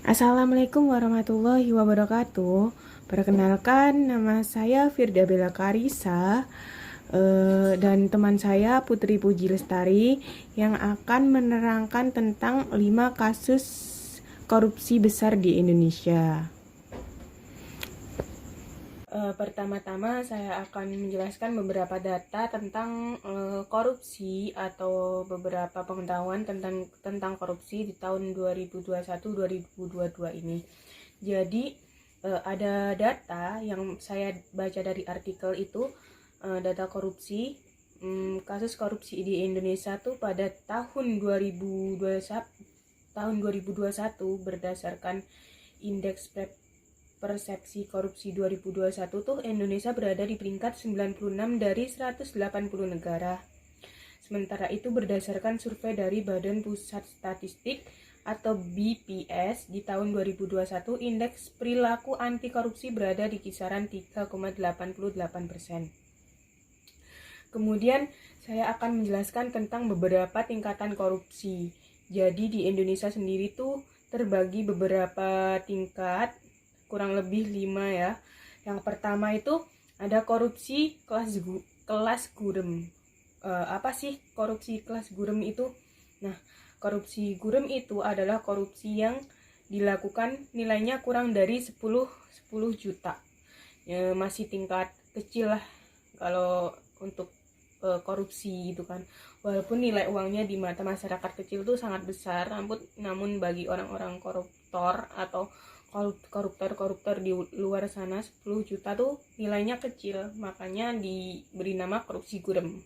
Assalamualaikum warahmatullahi wabarakatuh. Perkenalkan, nama saya Firda Bella Karisa dan teman saya Putri Puji Lestari yang akan menerangkan tentang 5 kasus korupsi besar di Indonesia. Pertama-tama saya akan menjelaskan beberapa data tentang korupsi atau beberapa pengetahuan tentang korupsi di tahun 2021-2022 ini. Jadi ada data yang saya baca dari artikel itu, data korupsi, kasus korupsi di Indonesia tuh pada tahun 2021 berdasarkan indeks persepsi korupsi 2021 tuh Indonesia berada di peringkat 96 dari 180 negara. Sementara itu berdasarkan survei dari Badan Pusat Statistik atau BPS di tahun 2021, indeks perilaku anti korupsi berada di kisaran 3,88%. Kemudian saya akan menjelaskan tentang beberapa tingkatan korupsi. Jadi di Indonesia sendiri tuh terbagi beberapa tingkat, kurang lebih 5 ya. Yang pertama itu ada korupsi kelas gurem. Apa sih korupsi kelas gurem itu? Nah, korupsi gurem itu adalah korupsi yang dilakukan nilainya kurang dari 10 juta. Ya, masih tingkat kecil lah kalau untuk korupsi gitu kan. Walaupun nilai uangnya di mata masyarakat kecil tuh sangat besar, namun bagi orang-orang koruptor atau koruptor di luar sana 10 juta tuh nilainya kecil, makanya diberi nama korupsi gurem.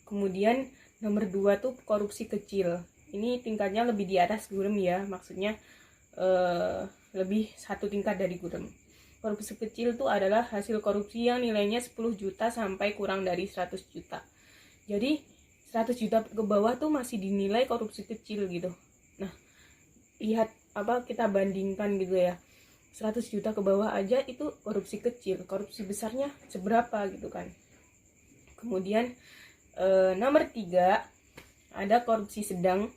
Kemudian nomor 2 tuh korupsi kecil. Ini tingkatnya lebih di atas gurem ya, maksudnya lebih satu tingkat dari gurem. Korupsi kecil itu adalah hasil korupsi yang nilainya 10 juta sampai kurang dari 100 juta. Jadi 100 juta ke bawah tuh masih dinilai korupsi kecil gitu. Nah, lihat kita bandingkan gitu ya. 100 juta ke bawah aja itu korupsi kecil, korupsi besarnya seberapa gitu kan. Kemudian nomor 3 ada korupsi sedang.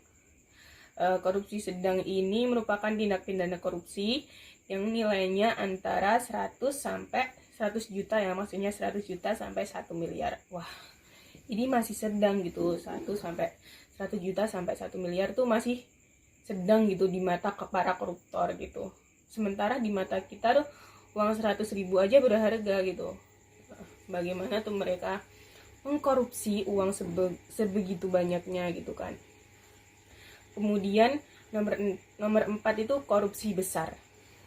Korupsi sedang ini merupakan tindak pidana korupsi yang nilainya antara 100 sampai 100 juta ya, maksudnya 100 juta sampai 1 miliar. Wah, ini masih sedang gitu, 1 sampai 100 juta sampai 1 miliar tuh masih sedang gitu di mata para koruptor gitu. Sementara di mata kita tuh uang 100 ribu aja berharga gitu. Bagaimana tuh mereka mengkorupsi uang sebegitu banyaknya gitu kan. Kemudian nomor 4 itu korupsi besar.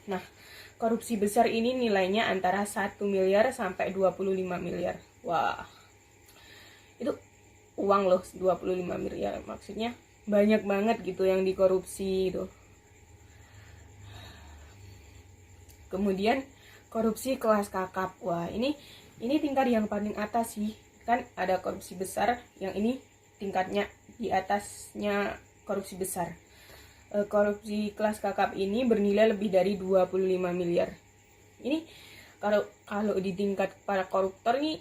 Nah, korupsi besar ini nilainya antara 1 miliar sampai 25 miliar. Wah, itu uang loh, 25 miliar, maksudnya banyak banget gitu yang dikorupsi gitu. Kemudian korupsi kelas kakap. Wah, ini tingkat yang paling atas sih. Kan ada korupsi besar, yang ini tingkatnya di atasnya korupsi besar. Korupsi kelas kakap ini bernilai lebih dari 25 miliar. Ini kalau di tingkat para koruptor nih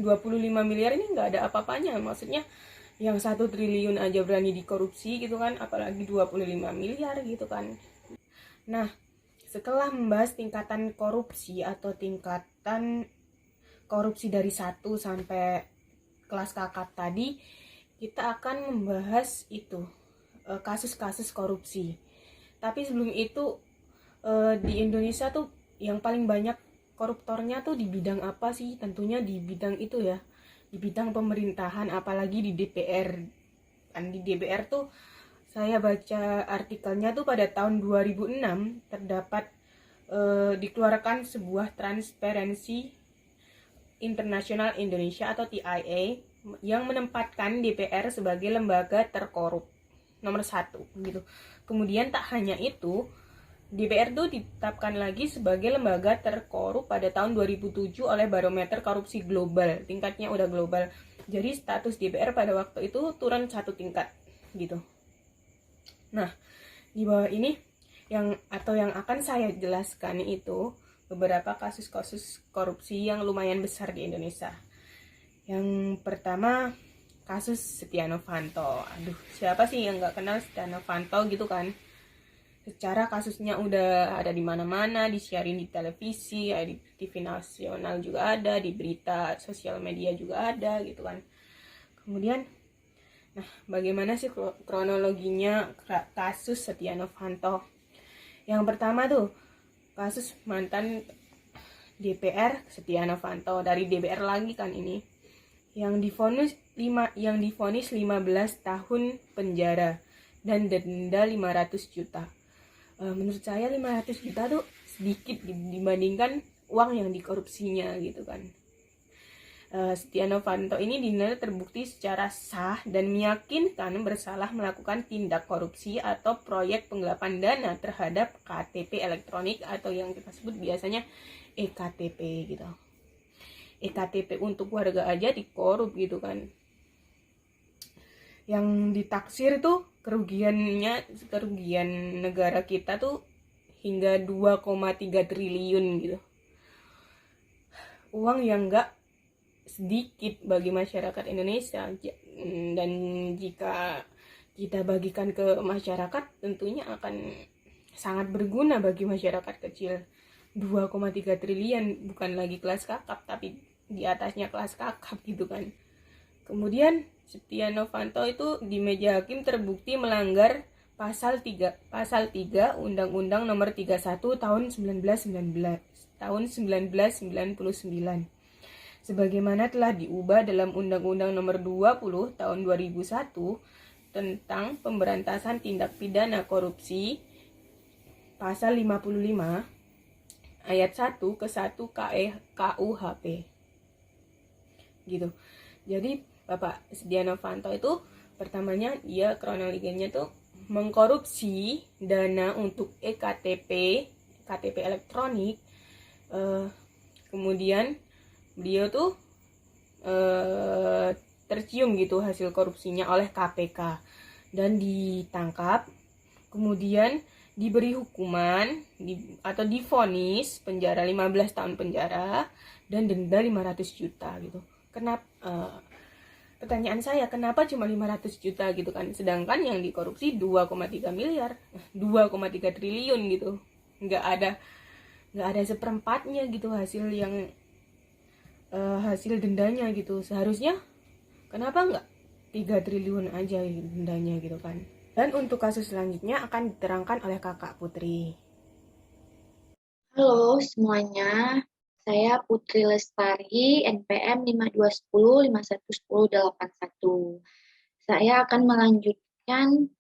25 miliar ini nggak ada apa-apanya, maksudnya yang 1 triliun aja berani dikorupsi gitu kan, apalagi 25 miliar gitu kan. Nah, setelah membahas tingkatan korupsi atau tingkatan korupsi dari 1 sampai kelas kakap tadi, kita akan membahas itu kasus-kasus korupsi. Tapi sebelum itu, di Indonesia tuh yang paling banyak koruptornya tuh di bidang apa sih? Tentunya di bidang itu ya, di bidang pemerintahan, apalagi di DPR. Kan di DPR tuh saya baca artikelnya tuh pada tahun 2006 terdapat dikeluarkan sebuah Transparency International Indonesia atau TIA yang menempatkan DPR sebagai lembaga terkorup nomor 1 gitu. Kemudian tak hanya itu, DPR tuh ditetapkan lagi sebagai lembaga terkorup pada tahun 2007 oleh Barometer Korupsi Global. Tingkatnya udah global. Jadi status DPR pada waktu itu turun 1 tingkat gitu. Nah, di bawah ini yang akan saya jelaskan itu beberapa kasus-kasus korupsi yang lumayan besar di Indonesia. Yang pertama, kasus Setia Novanto. Aduh, siapa sih yang nggak kenal Setia Novanto gitu kan? secara kasusnya udah ada di mana-mana, disiarin di televisi, di TV nasional juga ada, di berita sosial media juga ada gitu kan. Kemudian, nah bagaimana sih kronologinya kasus Setia Novanto? Yang pertama tuh kasus mantan DPR Setia Novanto, dari DPR lagi kan ini, yang divonis 15 tahun penjara dan denda 500 juta. Menurut saya 500 juta tuh sedikit dibandingkan uang yang dikorupsinya gitu kan. Setia Novanto ini dinilai terbukti secara sah dan meyakinkan bersalah melakukan tindak korupsi atau proyek penggelapan dana terhadap KTP elektronik atau yang kita sebut biasanya EKTP gitu. EKTP untuk warga aja dikorup gitu kan. Yang ditaksir tuh kerugian negara kita tuh hingga 2,3 triliun gitu. Uang yang enggak sedikit bagi masyarakat Indonesia, dan jika kita bagikan ke masyarakat tentunya akan sangat berguna bagi masyarakat kecil. 2,3 triliun bukan lagi kelas kakap tapi di atasnya kelas kakap gitu kan. Kemudian Setia Novanto itu di meja hakim terbukti melanggar pasal 3 Undang-Undang Nomor 31 tahun 1999 sebagaimana telah diubah dalam Undang-Undang Nomor 20 tahun 2001 tentang pemberantasan tindak pidana korupsi, pasal 55 ayat 1 ke 1 KUHP gitu. Jadi Bapak Setia Novanto itu pertamanya dia kronologinya tuh mengkorupsi dana untuk KTP elektronik. Kemudian beliau tuh tercium gitu hasil korupsinya oleh KPK dan ditangkap, kemudian diberi hukuman atau divonis penjara 15 tahun penjara dan denda 500 juta gitu. Kenapa pertanyaan saya, kenapa cuma 500 juta gitu kan, sedangkan yang dikorupsi 2,3 miliar 2,3 triliun gitu. nggak ada seperempatnya gitu hasil dendanya gitu. Seharusnya kenapa nggak 3 triliun aja gitu dendanya gitu kan. Dan untuk kasus selanjutnya akan diterangkan oleh Kakak Putri. Halo semuanya, saya Putri Lestari, NPM 5210 511081. Saya akan melanjutkan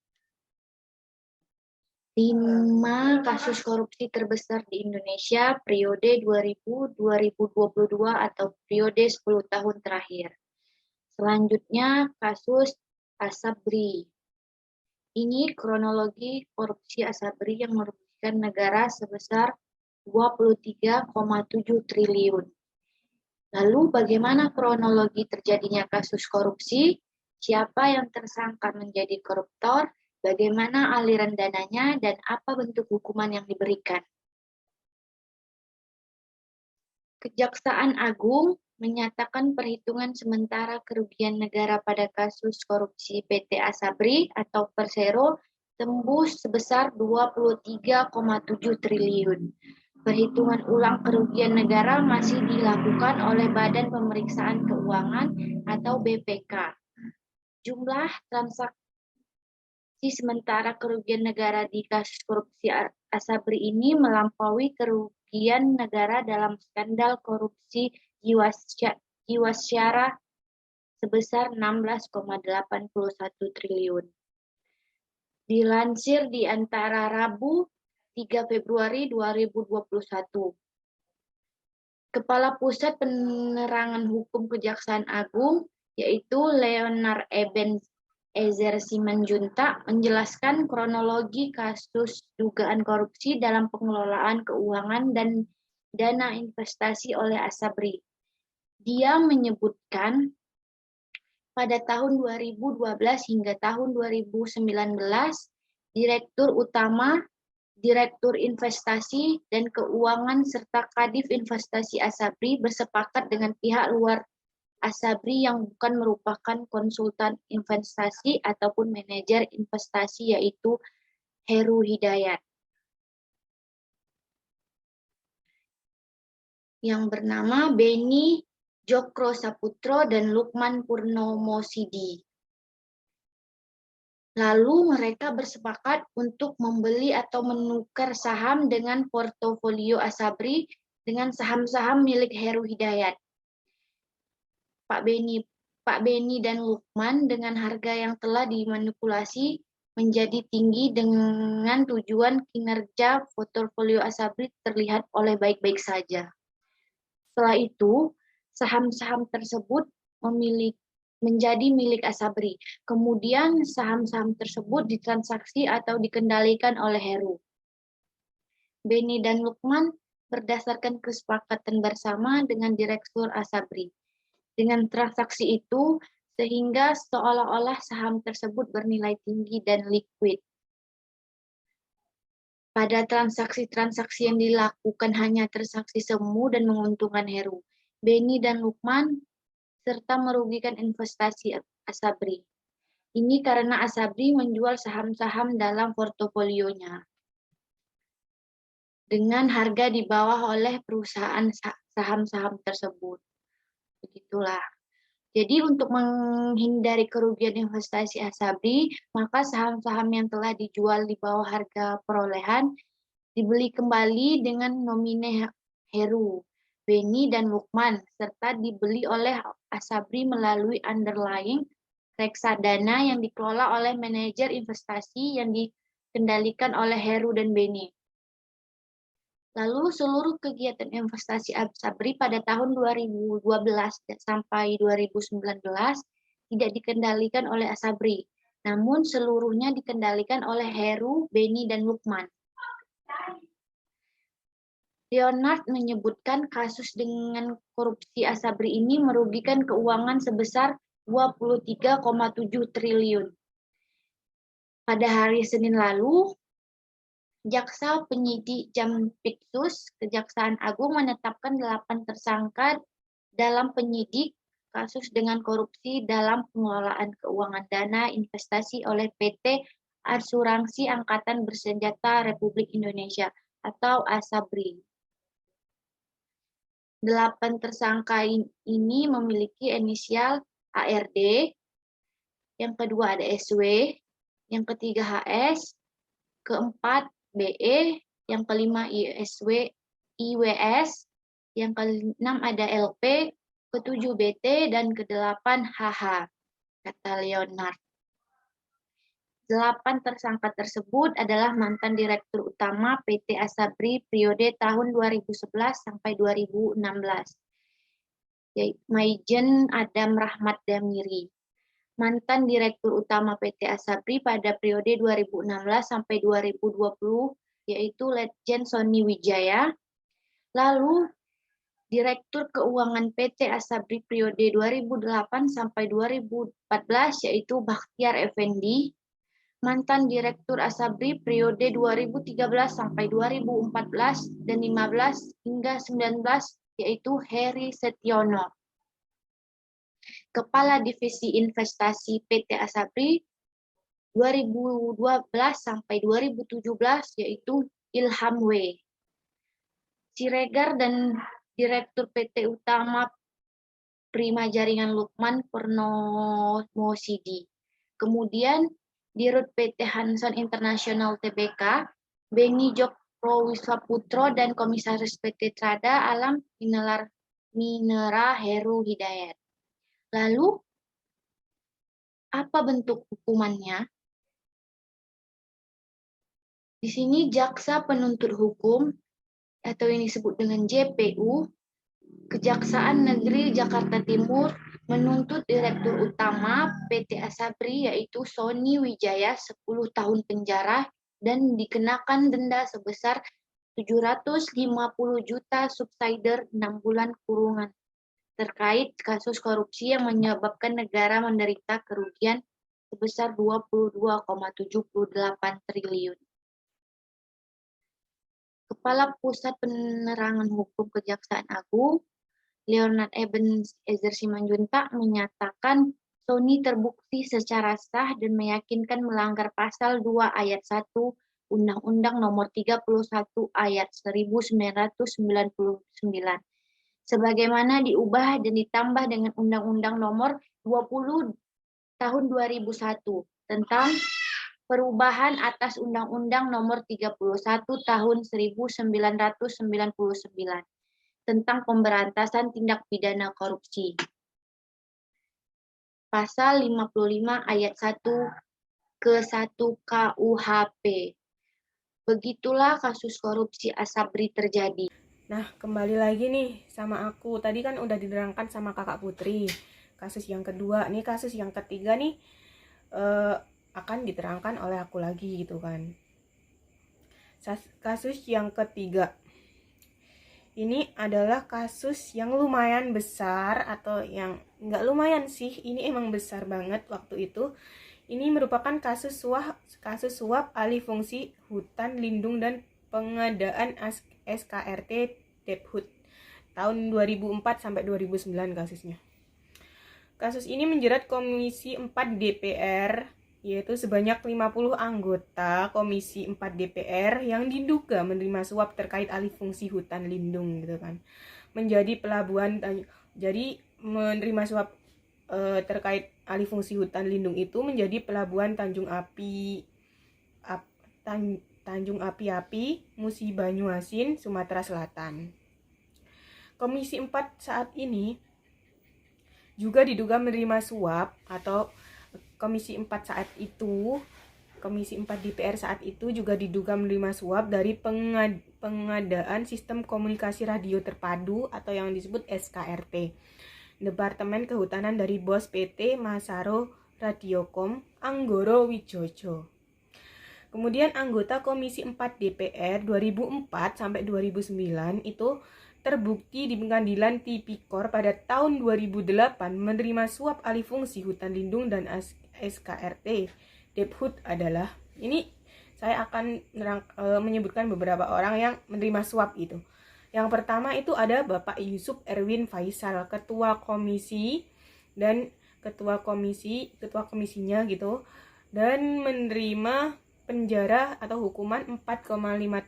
5 kasus korupsi terbesar di Indonesia periode 2000-2022 atau periode 10 tahun terakhir. Selanjutnya kasus Asabri. Ini kronologi korupsi Asabri yang merugikan negara sebesar 23,7 triliun. Lalu bagaimana kronologi terjadinya kasus korupsi? Siapa yang tersangka menjadi koruptor? Bagaimana aliran dananya dan apa bentuk hukuman yang diberikan? Kejaksaan Agung menyatakan perhitungan sementara kerugian negara pada kasus korupsi PT Asabri atau Persero tembus sebesar 23,7 triliun. Perhitungan ulang kerugian negara masih dilakukan oleh Badan Pemeriksaan Keuangan atau BPK. Jumlah transaksi sementara kerugian negara di kasus korupsi Asabri ini melampaui kerugian negara dalam skandal korupsi Jiwasraya sebesar 16,81 triliun. Dilansir di antara Rabu 3 Februari 2021. Kepala Pusat Penerangan Hukum Kejaksaan Agung, yaitu Leonard Ezer Simanjuntak, menjelaskan kronologi kasus dugaan korupsi dalam pengelolaan keuangan dan dana investasi oleh Asabri. Dia menyebutkan pada tahun 2012 hingga tahun 2019, Direktur Utama, Direktur Investasi dan Keuangan serta Kadif Investasi Asabri bersepakat dengan pihak luar Asabri yang bukan merupakan konsultan investasi ataupun manajer investasi, yaitu Heru Hidayat, yang bernama Beni Jokro Saputro dan Lukman Purnomosidi. Lalu mereka bersepakat untuk membeli atau menukar saham dengan portofolio Asabri dengan saham-saham milik Heru Hidayat. Pak Beni dan Lukman dengan harga yang telah dimanipulasi menjadi tinggi dengan tujuan kinerja portofolio Asabri terlihat oleh baik-baik saja. Setelah itu, saham-saham tersebut menjadi milik Asabri. Kemudian saham-saham tersebut ditransaksi atau dikendalikan oleh Heru. Beni dan Lukman berdasarkan kesepakatan bersama dengan Direktur Asabri. Dengan transaksi itu, sehingga seolah-olah saham tersebut bernilai tinggi dan liquid. Pada transaksi-transaksi yang dilakukan hanya transaksi semu dan menguntungkan Heru. Beni dan Lukman serta merugikan investasi Asabri. Ini karena Asabri menjual saham-saham dalam portofolionya dengan harga di bawah oleh perusahaan saham-saham tersebut. Begitulah. Jadi untuk menghindari kerugian investasi Asabri, maka saham-saham yang telah dijual di bawah harga perolehan dibeli kembali dengan nomine Heru, Beni, dan Lukman, serta dibeli oleh Asabri melalui underlying reksadana yang dikelola oleh manajer investasi yang dikendalikan oleh Heru dan Beni. Lalu seluruh kegiatan investasi Asabri pada tahun 2012 sampai 2019 tidak dikendalikan oleh Asabri, namun seluruhnya dikendalikan oleh Heru, Beni, dan Lukman. Leonard menyebutkan kasus dengan korupsi Asabri ini merugikan keuangan sebesar 23,7 triliun. Pada hari Senin lalu, Jaksa Penyidik Jampitsus Kejaksaan Agung menetapkan 8 tersangka dalam penyidik kasus dengan korupsi dalam pengelolaan keuangan dana investasi oleh PT Asuransi Angkatan Bersenjata Republik Indonesia atau Asabri. 8 tersangka ini memiliki inisial ARD, yang kedua ada SW, yang ketiga HS, keempat BE, yang kelima IWS, yang keenam ada LP, ketujuh BT, dan kedelapan HH, kata Leonard. 8 tersangka tersebut adalah mantan Direktur Utama PT Asabri periode tahun 2011 sampai 2016, yaitu Maijen Adam Rahmat Damiri. Mantan Direktur Utama PT Asabri pada periode 2016 sampai 2020, yaitu Letjen Sony Wijaya. Lalu Direktur Keuangan PT Asabri periode 2008 sampai 2014, yaitu Bakhtiar Effendi. Mantan Direktur Asabri periode 2013 sampai 2014 dan 15 hingga 19, yaitu Heri Setiono. Kepala Divisi Investasi PT Asabri 2012 sampai 2017, yaitu Ilham W. Siregar dan Direktur PT Utama Prima Jaringan Lukman Purnomosidi. Kemudian Dirut PT Hanson International Tbk, Beni Jokro Wiswaputro, dan Komisaris PT Trada Alam Minera Heru Hidayat. Lalu, apa bentuk hukumannya? Di sini Jaksa Penuntut Hukum, atau yang disebut dengan JPU, Kejaksaan Negeri Jakarta Timur, menuntut Direktur Utama PT Asabri yaitu Sony Wijaya 10 tahun penjara dan dikenakan denda sebesar 750 juta subsidiar 6 bulan kurungan terkait kasus korupsi yang menyebabkan negara menderita kerugian sebesar 22,78 triliun. Kepala Pusat Penerangan Hukum Kejaksaan Agung, Leonard Evans Ezer Simanjuntak, menyatakan Sony terbukti secara sah dan meyakinkan melanggar pasal 2 ayat 1 Undang-Undang Nomor 31 ayat 1999 sebagaimana diubah dan ditambah dengan Undang-Undang Nomor 20 Tahun 2001 tentang perubahan atas Undang-Undang Nomor 31 Tahun 1999 tentang pemberantasan tindak pidana korupsi. Pasal 55 ayat 1 ke 1 KUHP. Begitulah kasus korupsi Asabri terjadi. Nah, kembali lagi nih sama aku. Tadi kan udah diterangkan sama Kakak Putri. Kasus yang kedua, nih kasus yang ketiga nih akan diterangkan oleh aku lagi gitu kan. Kasus yang ketiga. Ini adalah kasus yang lumayan besar atau yang nggak lumayan sih. Ini emang besar banget waktu itu. Ini merupakan kasus suap alih fungsi hutan lindung dan pengadaan SKRT Debhut tahun 2004 sampai 2009 kasusnya. Kasus ini menjerat Komisi 4 DPR, yaitu sebanyak 50 anggota Komisi 4 DPR yang diduga menerima suap terkait alih fungsi hutan lindung gitu kan. Menjadi pelabuhan, jadi menerima suap terkait alih fungsi hutan lindung itu menjadi pelabuhan Tanjung Api-Api, Musi Banyuasin, Sumatera Selatan. Komisi 4 saat ini juga diduga menerima suap atau Komisi 4 DPR saat itu juga diduga menerima suap dari pengadaan sistem komunikasi radio terpadu atau yang disebut SKRT. Departemen Kehutanan dari bos PT Masaro Radiokom Anggoro Wijojo. Kemudian anggota Komisi 4 DPR 2004 sampai 2009 itu terbukti di Pengadilan Tipikor pada tahun 2008 menerima suap alih fungsi hutan lindung dan SKRT Debhut adalah, ini saya akan menyebutkan beberapa orang yang menerima suap itu. Yang pertama itu ada Bapak Yusuf Erwin Faisal, ketua komisi dan ketua komisinya gitu, dan menerima penjara atau hukuman 4,5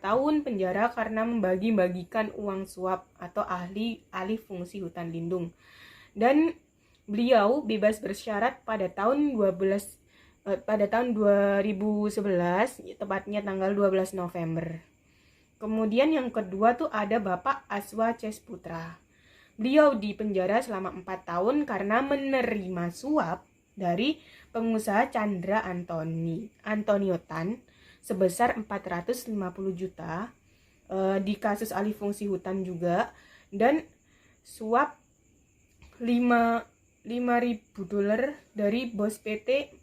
tahun penjara karena membagi-bagikan uang suap atau alih fungsi hutan lindung. Dan beliau bebas bersyarat pada tahun 2011, tepatnya tanggal 12 November. Kemudian yang kedua tuh ada Bapak Aswa Cesputra. Beliau dipenjara selama 4 tahun karena menerima suap dari pengusaha Chandra Antoniotan sebesar 450 juta di kasus alih fungsi hutan juga, dan suap $5.000 dari bos PT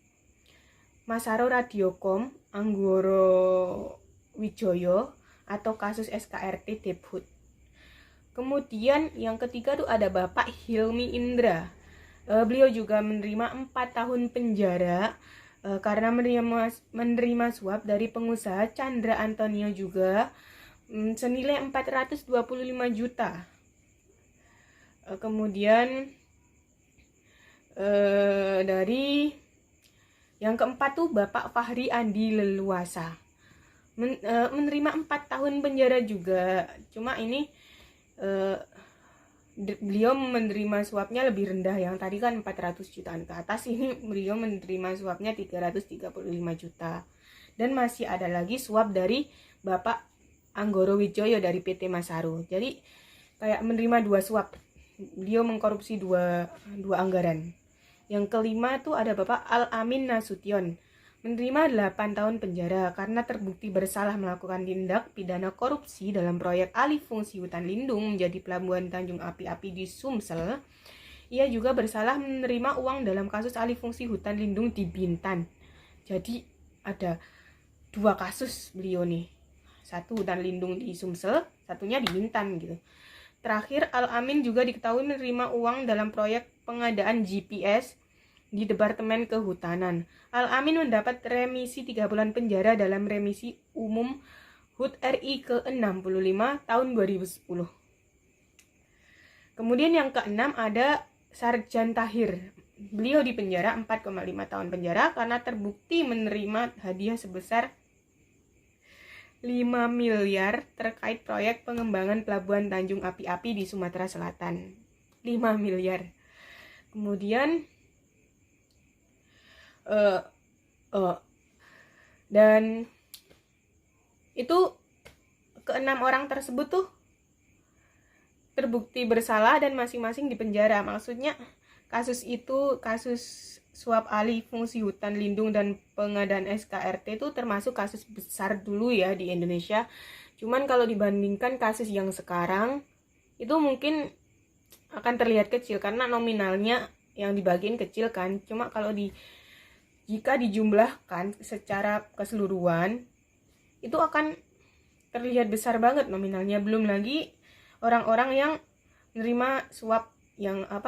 Masaro Radiokom Anggoro Wijoyo atau kasus SKRT Debhut. Kemudian yang ketiga tuh ada Bapak Hilmi Indra. Beliau juga menerima 4 tahun penjara karena menerima suap dari pengusaha Chandra Antonio juga senilai 425 juta. Kemudian dari yang keempat tuh Bapak Fahri Andi Leluasa menerima 4 tahun penjara juga. Cuma ini beliau menerima suapnya lebih rendah, yang tadi kan 400 jutaan ke atas, ini beliau menerima suapnya 335 juta. Dan masih ada lagi suap dari Bapak Anggoro Wijoyo dari PT Masaro. Jadi kayak menerima 2 suap. Beliau mengkorupsi dua anggaran. Yang kelima tuh ada Bapak Al-Amin Nasution, menerima 8 tahun penjara karena terbukti bersalah melakukan tindak pidana korupsi dalam proyek alih fungsi hutan lindung menjadi pelabuhan Tanjung Api-Api di Sumsel. Ia juga bersalah menerima uang dalam kasus alih fungsi hutan lindung di Bintan. Jadi ada 2 kasus beliau nih. Satu hutan lindung di Sumsel, satunya di Bintan gitu. Terakhir, Al-Amin juga diketahui menerima uang dalam proyek pengadaan GPS di Departemen Kehutanan. Al-Amin mendapat remisi 3 bulan penjara dalam remisi umum HUT RI ke-65 tahun 2010. Kemudian yang keenam ada Sarjan Tahir. Beliau dipenjara 4,5 tahun penjara karena terbukti menerima hadiah sebesar 5 miliar terkait proyek pengembangan pelabuhan Tanjung Api-Api di Sumatera Selatan. 5 miliar. Kemudian uh, uh, dan itu keenam orang tersebut tuh terbukti bersalah dan masing-masing dipenjara. Maksudnya kasus suap alih fungsi hutan lindung dan pengadaan SKRT itu termasuk kasus besar dulu ya di Indonesia. Cuman kalau dibandingkan kasus yang sekarang itu mungkin akan terlihat kecil karena nominalnya yang dibagiin kecil kan. Cuma kalau jika dijumlahkan secara keseluruhan itu akan terlihat besar banget nominalnya. Belum lagi orang-orang yang menerima suap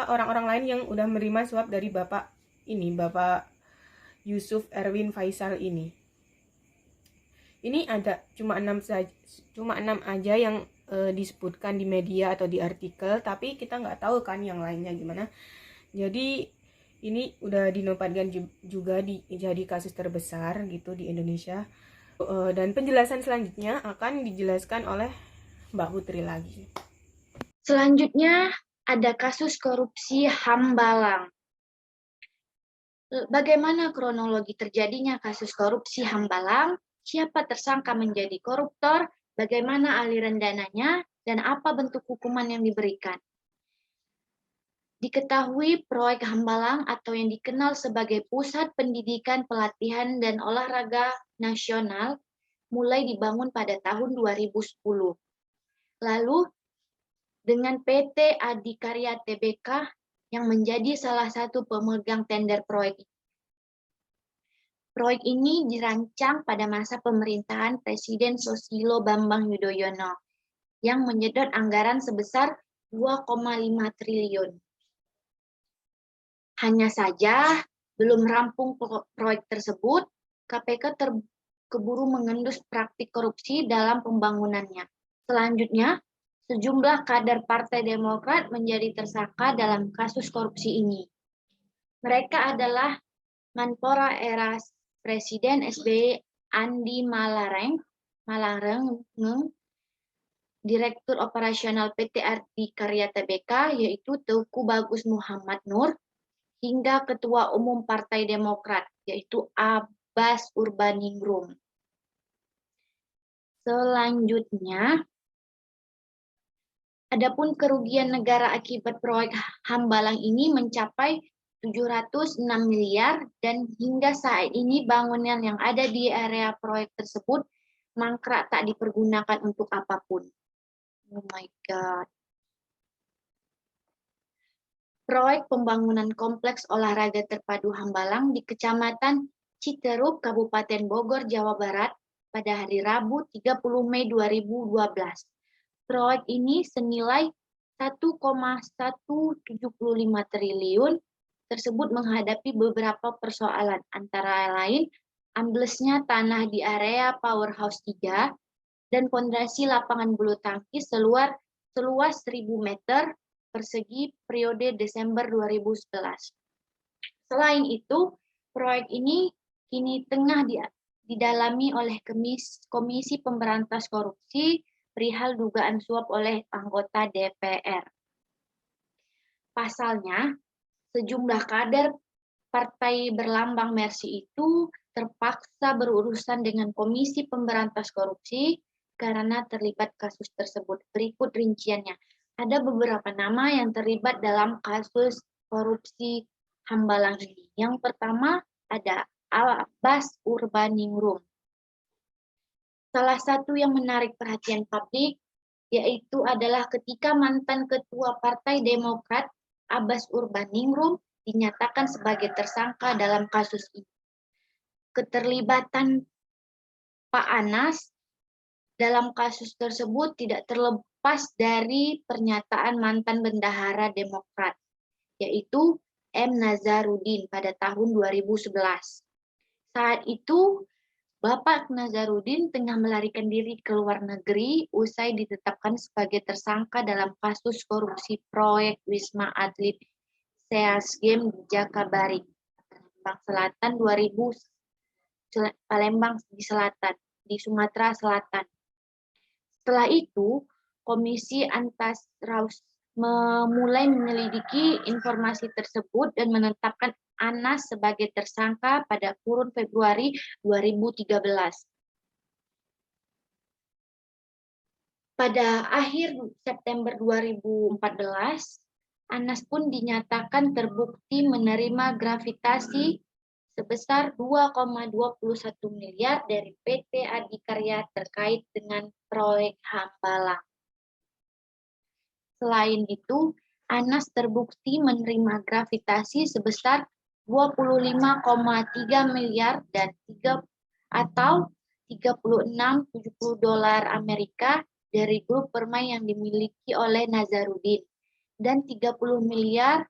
orang-orang lain yang udah menerima suap dari Bapak Yusuf Erwin Faisal ini. Ini ada cuma 6 aja yang disebutkan di media atau di artikel, tapi kita nggak tahu kan yang lainnya gimana. Jadi ini udah dinobatkan juga jadi kasus terbesar gitu di Indonesia. Dan penjelasan selanjutnya akan dijelaskan oleh Mbak Putri lagi. Selanjutnya ada kasus korupsi Hambalang. Bagaimana kronologi terjadinya kasus korupsi Hambalang? Siapa tersangka menjadi koruptor? Bagaimana aliran dananya? Dan apa bentuk hukuman yang diberikan? Diketahui proyek Hambalang atau yang dikenal sebagai Pusat Pendidikan, Pelatihan, dan Olahraga Nasional mulai dibangun pada tahun 2010. Lalu dengan PT Adikarya Tbk yang menjadi salah satu pemegang tender proyek ini. Proyek ini dirancang pada masa pemerintahan Presiden Susilo Bambang Yudhoyono yang menyedot anggaran sebesar 2,5 triliun. Hanya saja belum rampung proyek tersebut, KPK keburu mengendus praktik korupsi dalam pembangunannya. Selanjutnya, sejumlah kader Partai Demokrat menjadi tersangka dalam kasus korupsi ini. Mereka adalah Menpora era Presiden SBY Andi Malareng, Direktur Operasional PT Adikarya Tbk yaitu Teuku Bagus Muhammad Nur, hingga Ketua Umum Partai Demokrat yaitu Abbas Urbaningrum. Selanjutnya, adapun kerugian negara akibat proyek Hambalang ini mencapai 706 miliar dan hingga saat ini bangunan yang ada di area proyek tersebut mangkrak tak dipergunakan untuk apapun. Oh my God. Proyek pembangunan kompleks olahraga terpadu Hambalang di Kecamatan Citeruk, Kabupaten Bogor, Jawa Barat pada hari Rabu 30 Mei 2012. Proyek ini senilai 1,175 triliun tersebut menghadapi beberapa persoalan, antara lain amblesnya tanah di area Powerhouse 3 dan fondasi lapangan bulu tangkis seluas 1.000 meter persegi periode Desember 2011. Selain itu, proyek ini kini tengah didalami oleh Komisi Pemberantas Korupsi perihal dugaan suap oleh anggota DPR. Pasalnya, sejumlah kader Partai Berlambang Mersi itu terpaksa berurusan dengan Komisi Pemberantas Korupsi karena terlibat kasus tersebut. Berikut rinciannya. Ada beberapa nama yang terlibat dalam kasus korupsi Hambalang ini. Yang pertama ada Abbas Urbaningrum. Salah satu yang menarik perhatian publik yaitu adalah ketika mantan Ketua Partai Demokrat Abbas Urbaningrum dinyatakan sebagai tersangka dalam kasus ini. Keterlibatan Pak Anas dalam kasus tersebut tidak terlepas dari pernyataan mantan bendahara Demokrat, yaitu M. Nazarudin pada tahun 2011. Saat itu, Bapak Nazarudin tengah melarikan diri ke luar negeri usai ditetapkan sebagai tersangka dalam kasus korupsi proyek Wisma Atlet Seas Games di Jakabaring, Palembang Selatan 2000, Palembang di Selatan di Sumatera Selatan. Setelah itu, Komisi Antitrust memulai menyelidiki informasi tersebut dan menetapkan Anas sebagai tersangka pada kurun Februari 2013. Pada akhir September 2014, Anas pun dinyatakan terbukti menerima gravitasi sebesar 2,21 miliar dari PT Adikarya terkait dengan proyek Hambalang. Selain itu, Anas terbukti menerima gravitasi sebesar 25,3 miliar dan atau 36,70 dolar Amerika dari grup permai yang dimiliki oleh Nazarudin dan 30 miliar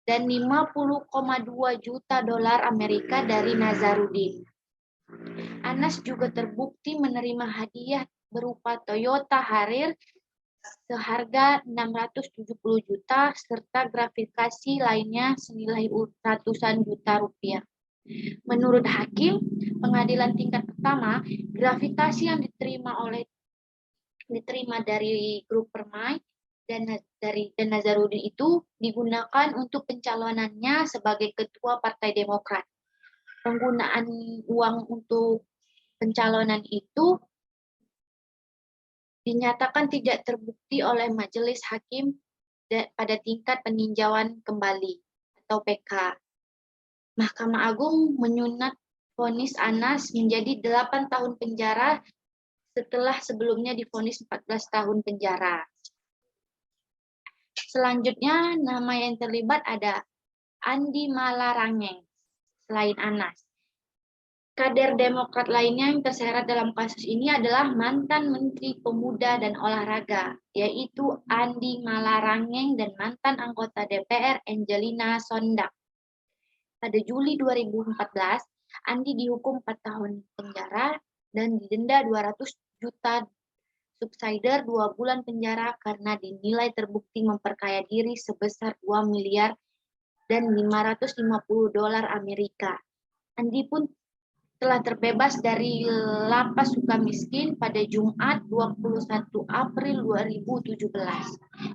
dan 50,2 juta dolar Amerika dari Nazarudin. Anas juga terbukti menerima hadiah berupa Toyota Harrier seharga 670 juta serta gratifikasi lainnya senilai ratusan juta rupiah. Menurut hakim pengadilan tingkat pertama, gravitasi yang diterima dari grup permai dan Nazarudin itu digunakan untuk pencalonannya sebagai ketua Partai Demokrat. Penggunaan uang untuk pencalonan itu dinyatakan tidak terbukti oleh majelis hakim pada tingkat peninjauan kembali atau PK. Mahkamah Agung menyunat vonis Anas menjadi 8 tahun penjara setelah sebelumnya divonis 14 tahun penjara. Selanjutnya nama yang terlibat ada Andi Malarangeng selain Anas. Kader Demokrat lainnya yang terseret dalam kasus ini adalah mantan Menteri Pemuda dan Olahraga, yaitu Andi Malarangeng dan mantan anggota DPR Angelina Sondak. Pada Juli 2014, Andi dihukum 4 tahun penjara dan didenda 200 juta subsidiar 2 bulan penjara karena dinilai terbukti memperkaya diri sebesar 2 miliar dan 550 dolar Amerika. Andi pun telah terbebas dari lapas Sukamiskin pada Jumat 21 April 2017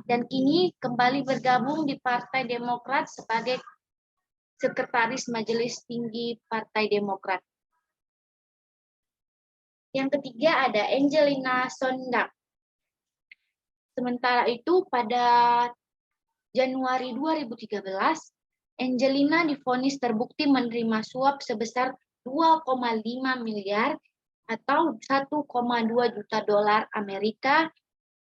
dan kini kembali bergabung di Partai Demokrat sebagai Sekretaris Majelis Tinggi Partai Demokrat. Yang ketiga ada Angelina Sondak. Sementara itu pada Januari 2013, Angelina divonis terbukti menerima suap sebesar 2,5 miliar atau 1,2 juta dolar Amerika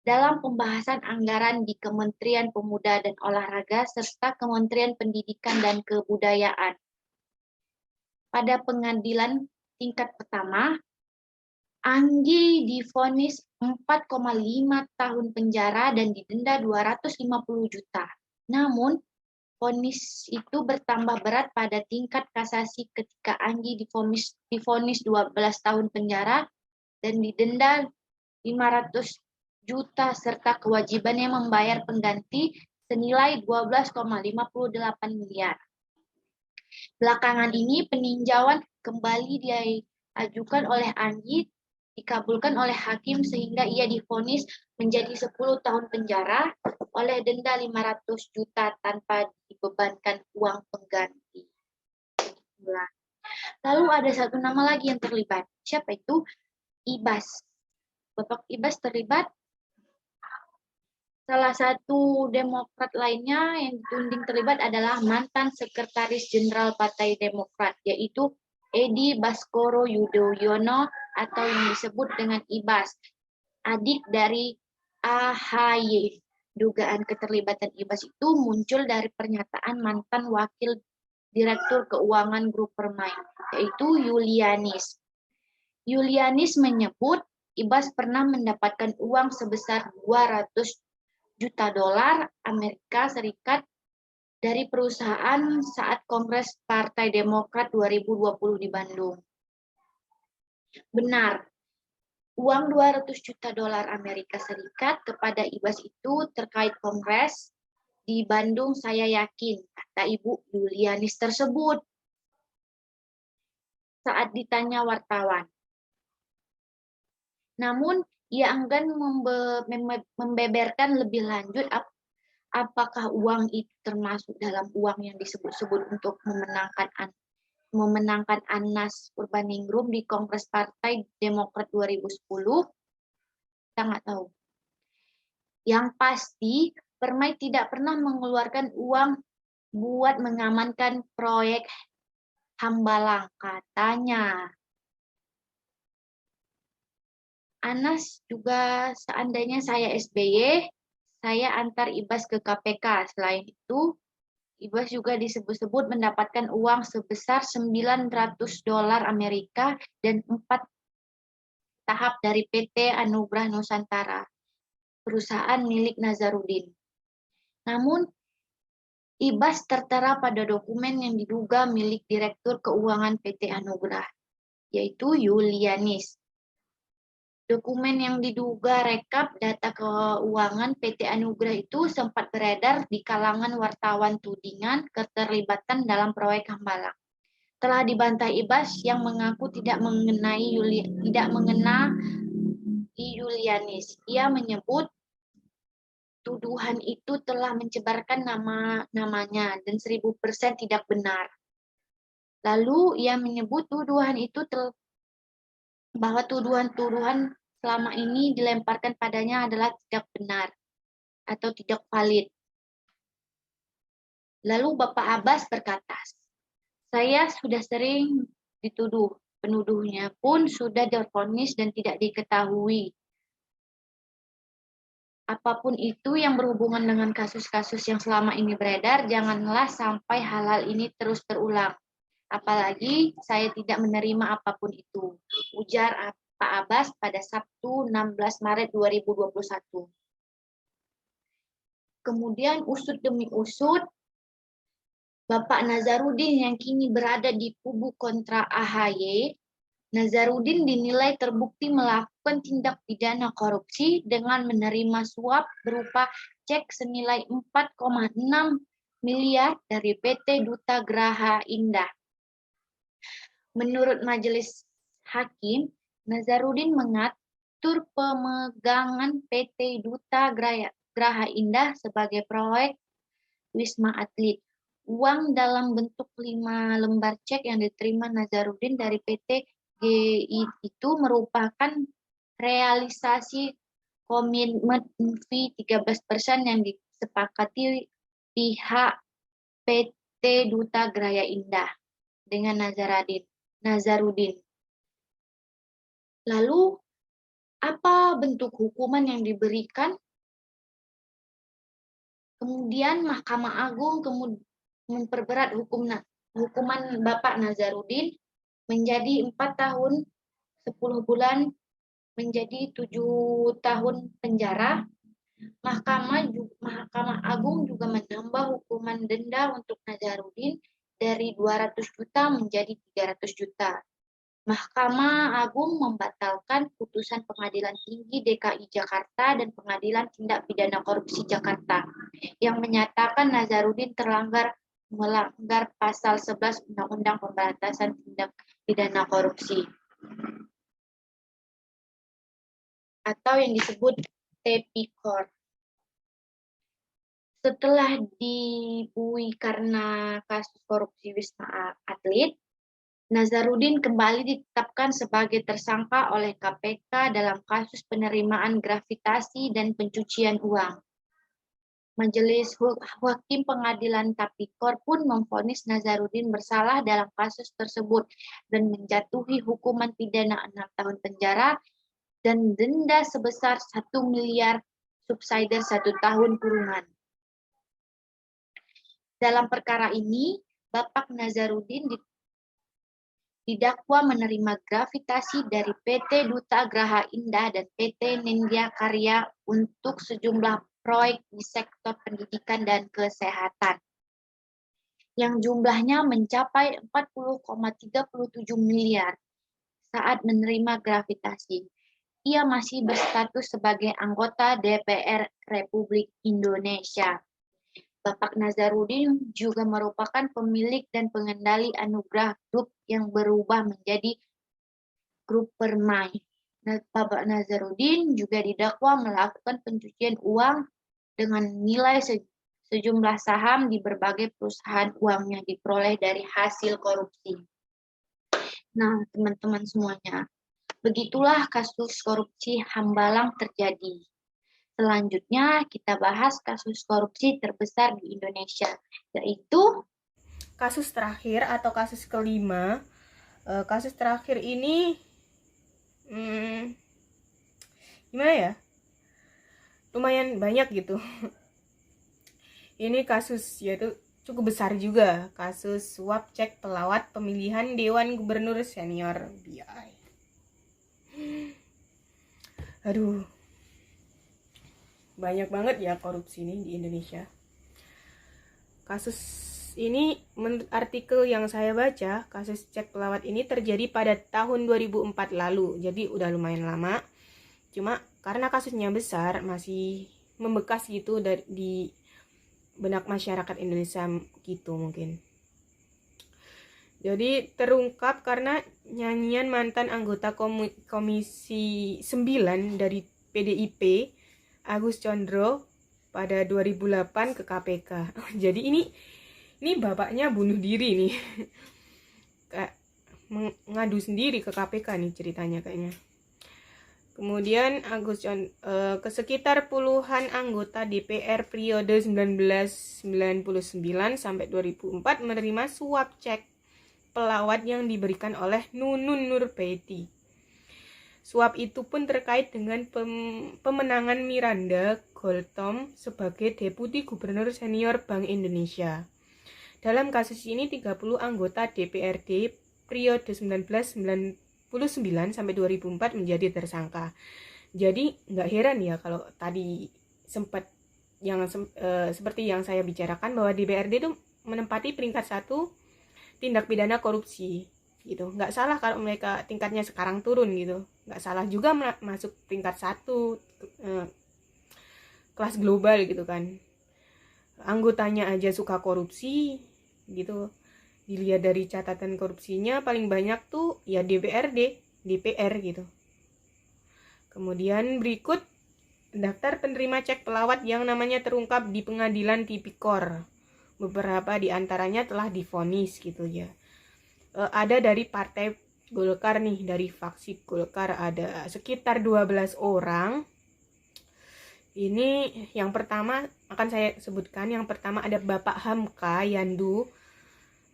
dalam pembahasan anggaran di Kementerian Pemuda dan Olahraga serta Kementerian Pendidikan dan Kebudayaan. Pada pengadilan tingkat pertama, Anggi divonis 4,5 tahun penjara dan didenda 250 juta. Namun, vonis itu bertambah berat pada tingkat kasasi ketika Anggi divonis 12 tahun penjara dan didenda 500 juta serta kewajibannya membayar pengganti senilai 12,58 miliar. Belakangan ini peninjauan kembali diajukan oleh Anggi dikabulkan oleh hakim sehingga ia divonis menjadi 10 tahun penjara oleh denda 500 juta tanpa dibebankan uang pengganti. Lalu ada satu nama lagi yang terlibat. Siapa itu? Ibas. Bapak Ibas terlibat. Salah satu Demokrat lainnya yang dituding terlibat adalah mantan Sekretaris Jenderal Partai Demokrat, yaitu Edi Baskoro Yudhoyono atau yang disebut dengan Ibas, adik dari AHY. Dugaan keterlibatan Ibas itu muncul dari pernyataan mantan Wakil Direktur Keuangan Grup Permai, yaitu Yulianis. Yulianis menyebut Ibas pernah mendapatkan uang sebesar 200 juta dolar Amerika Serikat dari perusahaan saat Kongres Partai Demokrat 2020 di Bandung. Benar, uang 200 juta dolar Amerika Serikat kepada Ibas itu terkait Kongres di Bandung saya yakin, kata Ibu Yulianis tersebut. Saat ditanya wartawan, Namun, ia enggan membeberkan lebih lanjut apakah uang itu termasuk dalam uang yang disebut-sebut untuk memenangkan Anas Urbaningrum di Kongres Partai Demokrat 2010. Kita nggak tahu. Yang pasti, Permai tidak pernah mengeluarkan uang buat mengamankan proyek Hambalang, katanya. Anas juga, seandainya saya SBY, saya antar Ibas ke KPK. Selain itu, Ibas juga disebut-sebut mendapatkan uang sebesar $900 Amerika dan 4 tahap dari PT Anugrah Nusantara, perusahaan milik Nazarudin. Namun, Ibas tertera pada dokumen yang diduga milik Direktur Keuangan PT Anugrah, yaitu Yulianis. Dokumen yang diduga rekap data keuangan PT Anugrah itu sempat beredar di kalangan wartawan tudingan keterlibatan dalam proyek Hambalang. Telah dibantah Ibas yang mengaku tidak mengenai Yulianis. Ia menyebut tuduhan itu telah mencebarkan namanya dan 1000% tidak benar. Lalu ia menyebut bahwa tuduhan-tuduhan selama ini dilemparkan padanya adalah tidak benar atau tidak valid. Lalu Bapak Abbas berkata, saya sudah sering dituduh, penuduhnya pun sudah divonis dan tidak diketahui. Apapun itu yang berhubungan dengan kasus-kasus yang selama ini beredar, janganlah sampai hal-hal ini terus terulang. Apalagi saya tidak menerima apapun itu, ujar Pak Abbas pada Sabtu 16 Maret 2021. Kemudian usut demi usut, Bapak Nazarudin yang kini berada di kubu kontra AHY, Nazarudin dinilai terbukti melakukan tindak pidana korupsi dengan menerima suap berupa cek senilai 4,6 miliar dari PT Duta Graha Indah. Menurut majelis hakim, Nazarudin mengatur pemegangan PT Duta Graha Indah sebagai proyek Wisma Atlet. Uang dalam bentuk 5 lembar cek yang diterima Nazarudin dari PT GI itu merupakan realisasi komitmen fee 13% yang disepakati pihak PT Duta Graha Indah dengan Nazarudin. Lalu, apa bentuk hukuman yang diberikan? Kemudian Mahkamah Agung memperberat hukuman Bapak Nazarudin menjadi 4 tahun 10 bulan menjadi 7 tahun penjara. Mahkamah Agung juga menambah hukuman denda untuk Nazarudin dari 200 juta menjadi 300 juta. Mahkamah Agung membatalkan putusan Pengadilan Tinggi DKI Jakarta dan Pengadilan Tindak Pidana Korupsi Jakarta yang menyatakan Nazarudin melanggar pasal 11 Undang-Undang Pemberantasan Tindak Pidana Korupsi atau yang disebut Tipikor. Setelah dibui karena kasus korupsi Wisma Atlet, Nazarudin kembali ditetapkan sebagai tersangka oleh KPK dalam kasus penerimaan gratifikasi dan pencucian uang. Majelis Hakim Pengadilan Tipikor pun memvonis Nazarudin bersalah dalam kasus tersebut dan menjatuhi hukuman pidana 6 tahun penjara dan denda sebesar 1 miliar subsidi 1 tahun kurungan. Dalam perkara ini, Bapak Nazarudin didakwa menerima gratifikasi dari PT Duta Graha Indah dan PT Nindya Karya untuk sejumlah proyek di sektor pendidikan dan kesehatan, yang jumlahnya mencapai 40,37 miliar saat menerima gratifikasi. Ia masih berstatus sebagai anggota DPR Republik Indonesia. Bapak Nazarudin juga merupakan pemilik dan pengendali Anugrah Group yang berubah menjadi Grup Permai. Bapak Nazarudin juga didakwa melakukan pencucian uang dengan nilai sejumlah saham di berbagai perusahaan uang yang diperoleh dari hasil korupsi. Nah, teman-teman semuanya, begitulah kasus korupsi Hambalang terjadi. Selanjutnya kita bahas kasus korupsi terbesar di Indonesia, yaitu kasus terakhir atau kasus kelima. Kasus terakhir ini gimana ya? Lumayan banyak gitu. Ini kasus yaitu cukup besar juga, kasus suap cek pelawat pemilihan Dewan Gubernur Senior BI. Aduh, banyak banget ya korupsi ini di Indonesia. Kasus ini menurut artikel yang saya baca, kasus cek pelawat ini terjadi pada tahun 2004 lalu. Jadi udah lumayan lama. Cuma karena kasusnya besar, masih membekas gitu di benak masyarakat Indonesia gitu mungkin. Jadi terungkap karena nyanyian mantan anggota Komisi 9 dari PDIP, Agus Condro, pada 2008 ke KPK. Jadi ini bapaknya bunuh diri nih. Kayak mengadu sendiri ke KPK nih ceritanya kayaknya. Kemudian ke sekitar puluhan anggota DPR periode 1999 sampai 2004 menerima suap cek pelawat yang diberikan oleh Nunun Nurbaiti. Suap itu pun terkait dengan pemenangan Miranda Gultom sebagai Deputi Gubernur Senior Bank Indonesia. Dalam kasus ini 30 anggota DPRD periode 1999 sampai 2004 menjadi tersangka. Jadi nggak heran ya kalau tadi sempat seperti yang saya bicarakan bahwa DPRD itu menempati peringkat 1 tindak pidana korupsi gitu. Nggak salah kalau mereka tingkatnya sekarang turun gitu. Nggak salah juga masuk peringkat 1 kelas global gitu kan. Anggotanya aja suka korupsi gitu. Dilihat dari catatan korupsinya paling banyak tuh ya DPR gitu. Kemudian berikut daftar penerima cek pelawat yang namanya terungkap di pengadilan tipikor. Beberapa di antaranya telah divonis gitu ya. Ada dari partai Golkar nih, dari faksi Golkar ada sekitar 12 orang. Ini yang pertama akan saya sebutkan. Yang pertama ada Bapak Hamka Yandu,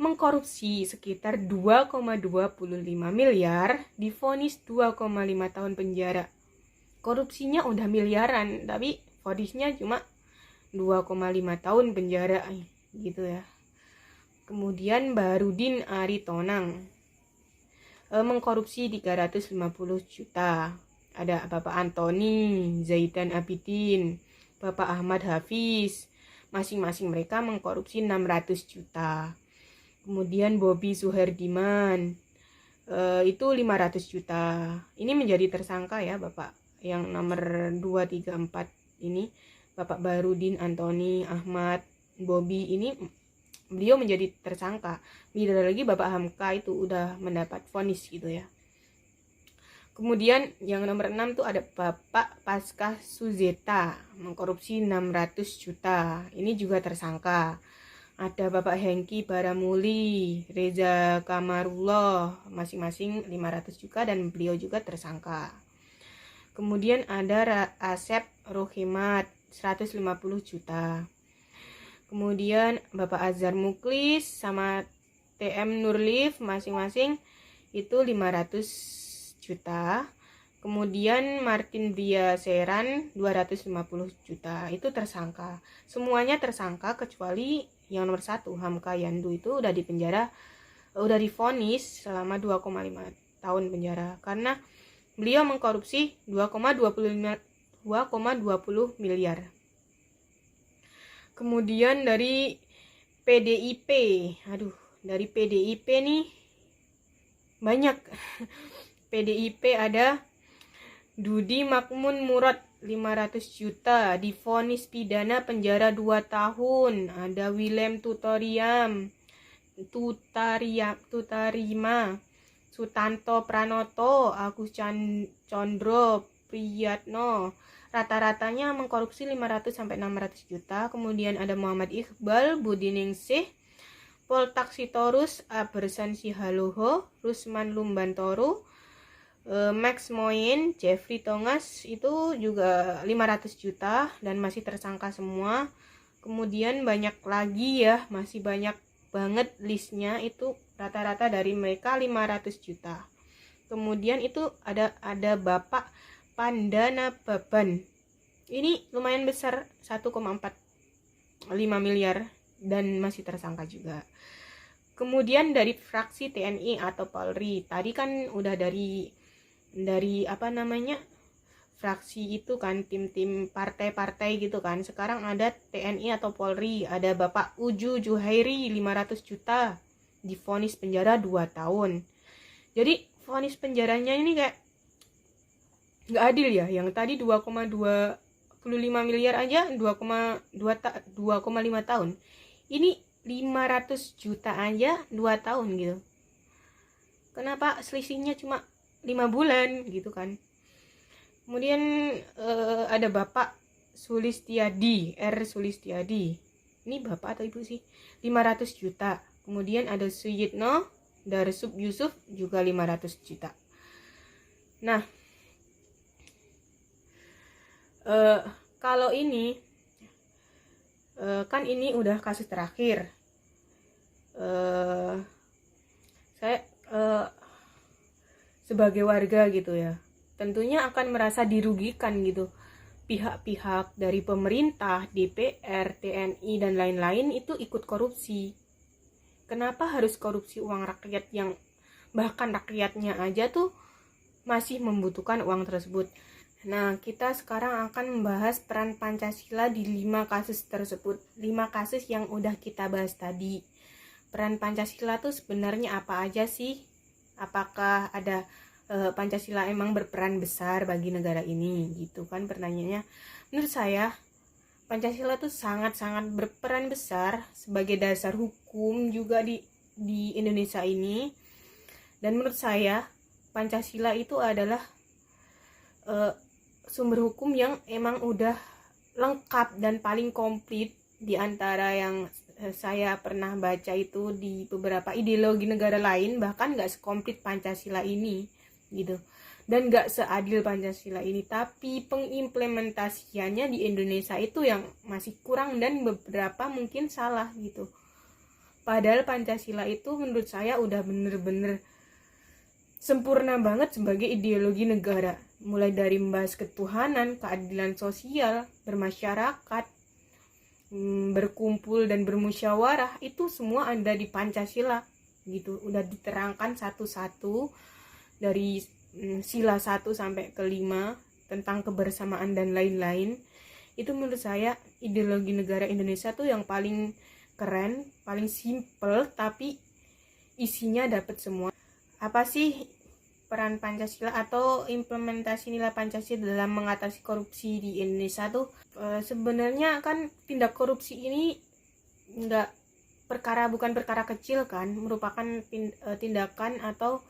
mengkorupsi sekitar 2,25 miliar, divonis 2,5 tahun penjara. Korupsinya udah miliaran, tapi vonisnya cuma 2,5 tahun penjara gitu ya. Kemudian Barudin Aritonang mengkorupsi 350 juta. Ada Bapak Antoni Zaidan Abidin, Bapak Ahmad Hafiz, masing-masing mereka mengkorupsi 600 juta. Kemudian Bobi Suherdiman itu 500 juta. Ini menjadi tersangka ya Bapak yang nomor 2, 3, 4 ini. Bapak Barudin Antoni Ahmad Bobi ini beliau menjadi tersangka. Beda lagi Bapak Hamka itu udah mendapat vonis gitu ya. Kemudian yang nomor 6 tuh ada Bapak Paskah Suzeta mengkorupsi 600 juta. Ini juga tersangka. Ada Bapak Hengki Baramuli, Reza Kamarullah, masing-masing 500 juta dan beliau juga tersangka. Kemudian ada Asep Rohimat 150 juta. Kemudian Bapak Azhar Muklis sama TM Nurlif masing-masing itu 500 juta. Kemudian Martin Bia Seran 250 juta. Itu tersangka. Semuanya tersangka kecuali yang nomor 1 Hamka Yandu itu udah dipenjara, udah divonis selama 2,5 tahun penjara karena beliau mengkorupsi 2,20 miliar. Kemudian dari PDIP, dari PDIP nih banyak. PDIP ada Dudi Makmun Murad 500 juta, divonis pidana penjara 2 tahun. Ada Willem Tutarima Sutanto Pranoto, Agus Condro Priyatno. Rata-ratanya mengkorupsi 500 sampai 600 juta. Kemudian ada Muhammad Iqbal, Budi Ningsih, Pol Taksitorus, Abersan Sihaloho, Rusman Lumbantoro, Max Moyen, Jeffrey Tongas itu juga 500 juta dan masih tersangka semua. Kemudian banyak lagi ya, masih banyak banget listnya, itu rata-rata dari mereka 500 juta. Kemudian itu ada Bapak Pandana Baban. Ini lumayan besar, 1,45 miliar dan masih tersangka juga. Kemudian dari fraksi TNI atau Polri, tadi kan udah dari fraksi itu kan, tim-tim partai-partai gitu kan. Sekarang ada TNI atau Polri, ada Bapak Uju Juhairi 500 juta divonis penjara 2 tahun. Jadi vonis penjaranya ini kayak nggak adil ya. Yang tadi 2,25 miliar aja 2,5 tahun. Ini 500 juta aja 2 tahun gitu. Kenapa selisihnya cuma 5 bulan gitu kan. Kemudian ada Bapak Sulistiadi, Sulistiadi. Ini bapak atau ibu sih? 500 juta. Kemudian ada Suyitno Darsub Yusuf juga 500 juta. Nah, kalau ini kan ini udah kasus terakhir. Saya sebagai warga gitu ya, tentunya akan merasa dirugikan gitu. Pihak-pihak dari pemerintah, DPR, TNI dan lain-lain itu ikut korupsi. Kenapa harus korupsi uang rakyat yang bahkan rakyatnya aja tuh masih membutuhkan uang tersebut? Nah, kita sekarang akan membahas peran Pancasila di 5 kasus tersebut. 5 kasus yang udah kita bahas tadi. Peran Pancasila tuh sebenarnya apa aja sih? Apakah ada Pancasila emang berperan besar bagi negara ini? Gitu kan pertanyaannya. Menurut saya, Pancasila tuh sangat-sangat berperan besar sebagai dasar hukum juga di Indonesia ini. Dan menurut saya, Pancasila itu adalah sumber hukum yang emang udah lengkap dan paling komplit di antara yang saya pernah baca itu di beberapa ideologi negara lain, bahkan gak sekomplit Pancasila ini gitu, dan gak seadil Pancasila ini. Tapi pengimplementasiannya di Indonesia itu yang masih kurang dan beberapa mungkin salah gitu. Padahal Pancasila itu menurut saya udah bener-bener sempurna banget sebagai ideologi negara, mulai dari membahas ketuhanan, keadilan sosial, bermasyarakat, berkumpul dan bermusyawarah, itu semua ada di Pancasila gitu. Udah diterangkan satu-satu dari sila 1 sampai ke 5 tentang kebersamaan dan lain-lain. Itu menurut saya ideologi negara Indonesia tuh yang paling keren, paling simple tapi isinya dapat semua. Apa sih peran Pancasila atau implementasi nilai Pancasila dalam mengatasi korupsi di Indonesia tuh? Sebenarnya kan tindak korupsi ini bukan perkara kecil kan, merupakan tindakan atau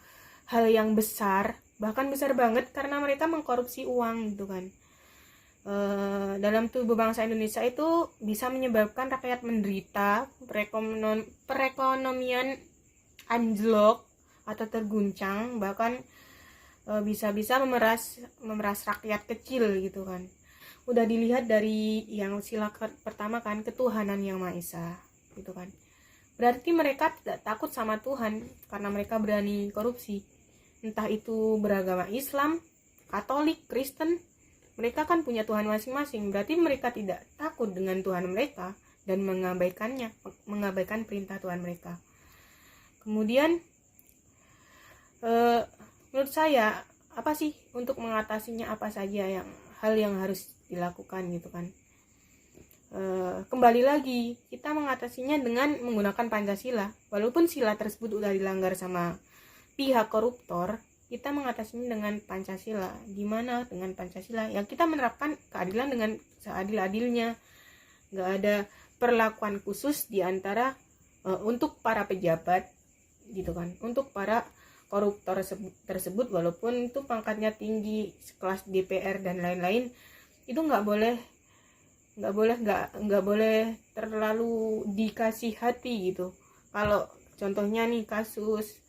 hal yang besar, bahkan besar banget karena mereka mengkorupsi uang gitu kan. Dalam tubuh bangsa Indonesia itu bisa menyebabkan rakyat menderita, perekonomian anjlok atau terguncang, bahkan bisa-bisa memeras rakyat kecil gitu kan. Udah dilihat dari yang sila pertama kan, ketuhanan yang Maha Esa gitu kan. Berarti mereka tidak takut sama Tuhan karena mereka berani korupsi. Entah itu beragama Islam, Katolik, Kristen, mereka kan punya Tuhan masing-masing. Berarti mereka tidak takut dengan Tuhan mereka dan mengabaikan perintah Tuhan mereka. Kemudian menurut saya, apa sih untuk mengatasinya, apa saja hal yang harus dilakukan gitu kan. Kembali lagi, kita mengatasinya dengan menggunakan Pancasila. Walaupun sila tersebut udah dilanggar sama pihak koruptor, kita mengatasinya dengan Pancasila. Gimana dengan Pancasila? Ya kita menerapkan keadilan dengan seadil-adilnya. Gak ada perlakuan khusus di antara untuk para pejabat gitu kan, untuk para koruptor tersebut, walaupun itu pangkatnya tinggi sekelas DPR dan lain-lain, itu nggak boleh terlalu dikasih hati gitu. Kalau contohnya nih kasus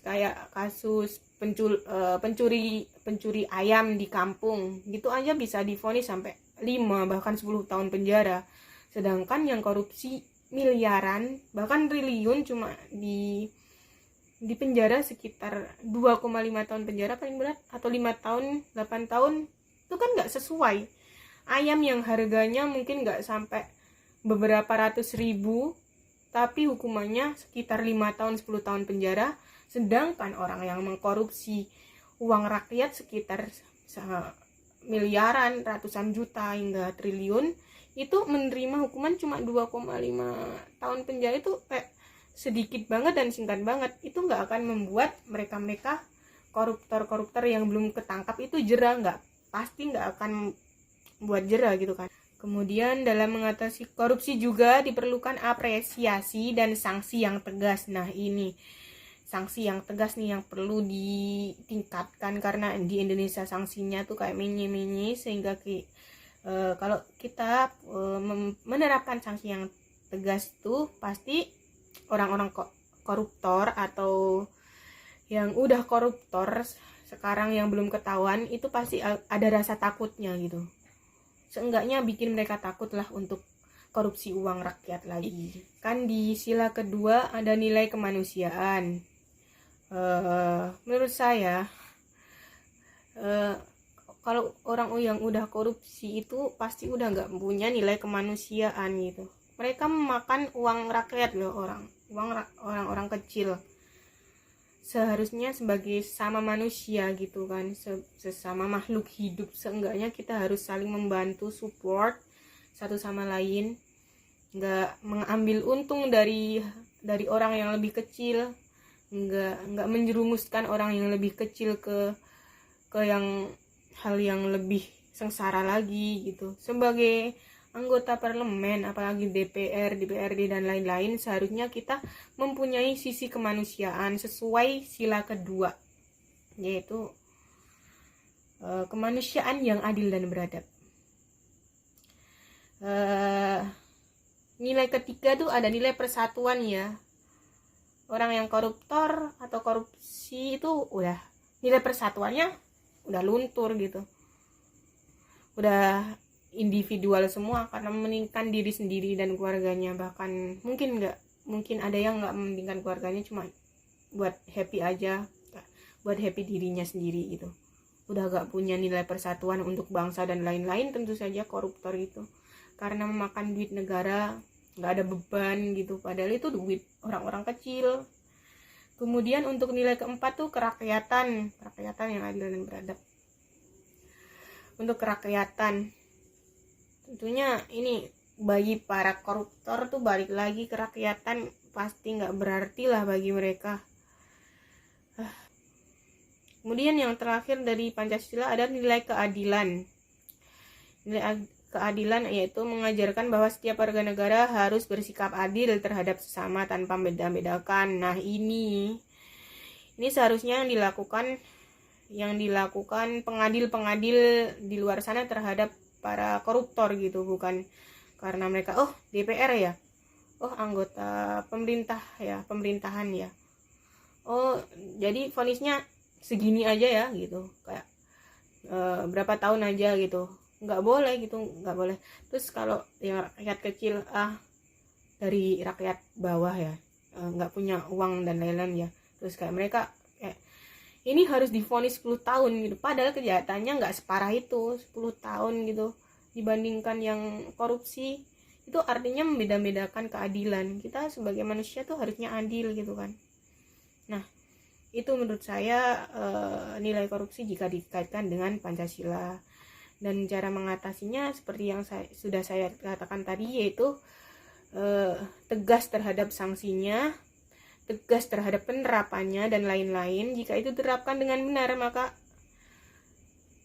kayak kasus pencuri ayam di kampung gitu aja bisa divonis sampai 5 bahkan 10 tahun penjara. Sedangkan yang korupsi miliaran bahkan triliun cuma di penjara sekitar 2,5 tahun penjara paling berat, atau 5 tahun 8 tahun. Itu kan nggak sesuai. Ayam yang harganya mungkin nggak sampai beberapa ratus ribu tapi hukumannya sekitar 5 tahun 10 tahun penjara. Sedangkan orang yang mengkorupsi uang rakyat sekitar miliaran, ratusan juta hingga triliun, itu menerima hukuman cuma 2,5 tahun penjara. Itu kayak sedikit banget dan singkat banget. Itu nggak akan membuat mereka koruptor yang belum ketangkap itu jera, pasti nggak akan buat jera gitu kan. Kemudian dalam mengatasi korupsi juga diperlukan apresiasi dan sanksi yang tegas. Nah ini sanksi yang tegas nih yang perlu ditingkatkan, karena di Indonesia sanksinya tuh kayak mini sehingga kalau kita menerapkan sanksi yang tegas tuh pasti orang-orang koruptor atau yang udah koruptor sekarang yang belum ketahuan itu pasti ada rasa takutnya gitu. Seenggaknya bikin mereka takut lah untuk korupsi uang rakyat lagi. Kan di sila kedua ada nilai kemanusiaan. Menurut saya kalau orang yang udah korupsi itu pasti udah nggak punya nilai kemanusiaan gitu. Mereka memakan uang rakyat loh, orang kecil. Seharusnya sebagai sama manusia gitu kan, sesama makhluk hidup, seenggaknya kita harus saling membantu, support satu sama lain, nggak mengambil untung dari orang yang lebih kecil, nggak menjerumuskan orang yang lebih kecil ke hal yang lebih sengsara lagi gitu. Sebagai anggota parlemen, apalagi DPR, DPRD dan lain-lain, seharusnya kita mempunyai sisi kemanusiaan sesuai sila kedua, yaitu kemanusiaan yang adil dan beradab. Nilai ketiga tuh ada nilai persatuan ya. Orang yang koruptor atau korupsi itu udah nilai persatuannya udah luntur gitu, udah individual semua karena mementingkan diri sendiri dan keluarganya. Bahkan mungkin ada yang nggak mementingkan keluarganya, cuma buat happy aja, buat happy dirinya sendiri gitu. Udah nggak punya nilai persatuan untuk bangsa dan lain-lain. Tentu saja koruptor itu karena memakan duit negara, nggak ada beban gitu, padahal itu duit orang-orang kecil. Kemudian untuk nilai keempat tuh kerakyatan yang adil dan beradab. Untuk kerakyatan, tentunya ini bagi para koruptor tuh balik lagi kerakyatan pasti nggak berarti lah bagi mereka. Kemudian yang terakhir dari Pancasila ada nilai keadilan. Nilai keadilan yaitu mengajarkan bahwa setiap warga negara harus bersikap adil terhadap sesama tanpa beda-bedakan. Nah ini seharusnya yang dilakukan pengadil-pengadil di luar sana terhadap para koruptor gitu, bukan karena mereka DPR ya, anggota pemerintahan ya, jadi vonisnya segini aja ya gitu, kayak berapa tahun aja gitu, nggak boleh gitu, nggak boleh. Terus kalau yang rakyat kecil dari rakyat bawah ya, nggak punya uang dan lain-lain ya, terus kayak mereka ini harus divonis 10 tahun gitu, padahal kejahatannya nggak separah itu 10 tahun gitu dibandingkan yang korupsi. Itu artinya membeda-bedakan keadilan. Kita sebagai manusia tuh harusnya adil gitu kan. Nah itu menurut saya nilai korupsi jika dikaitkan dengan Pancasila. Dan cara mengatasinya seperti yang sudah saya katakan tadi, yaitu tegas terhadap sanksinya, tegas terhadap penerapannya dan lain-lain. Jika itu diterapkan dengan benar, maka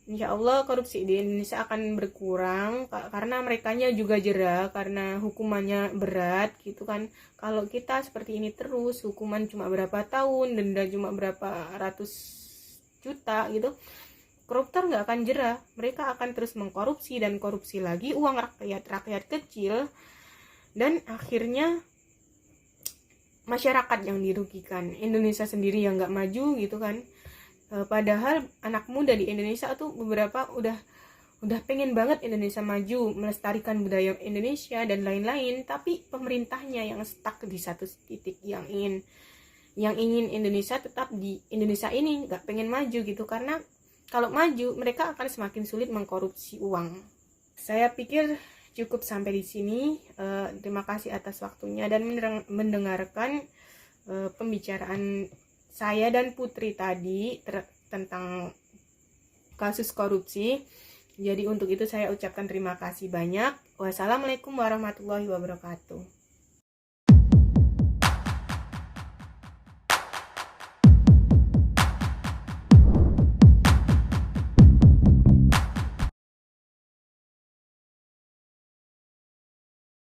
insya Allah korupsi di Indonesia akan berkurang karena merekanya juga jera karena hukumannya berat gitu kan. Kalau kita seperti ini terus, hukuman cuma berapa tahun, denda cuma berapa ratus juta gitu, koruptor nggak akan jera. Mereka akan terus mengkorupsi dan korupsi lagi uang rakyat kecil, dan akhirnya masyarakat yang dirugikan, Indonesia sendiri yang nggak maju gitu kan. Padahal anak muda di Indonesia tuh beberapa udah pengen banget Indonesia maju, melestarikan budaya Indonesia dan lain-lain, tapi pemerintahnya yang stuck di satu titik, yang ingin Indonesia tetap di Indonesia ini, nggak pengen maju gitu, karena kalau maju mereka akan semakin sulit mengkorupsi uang. Saya pikir cukup sampai di sini. Terima kasih atas waktunya dan mendengarkan pembicaraan saya dan Putri tadi tentang kasus korupsi. Jadi untuk itu saya ucapkan terima kasih banyak. Wassalamualaikum warahmatullahi wabarakatuh.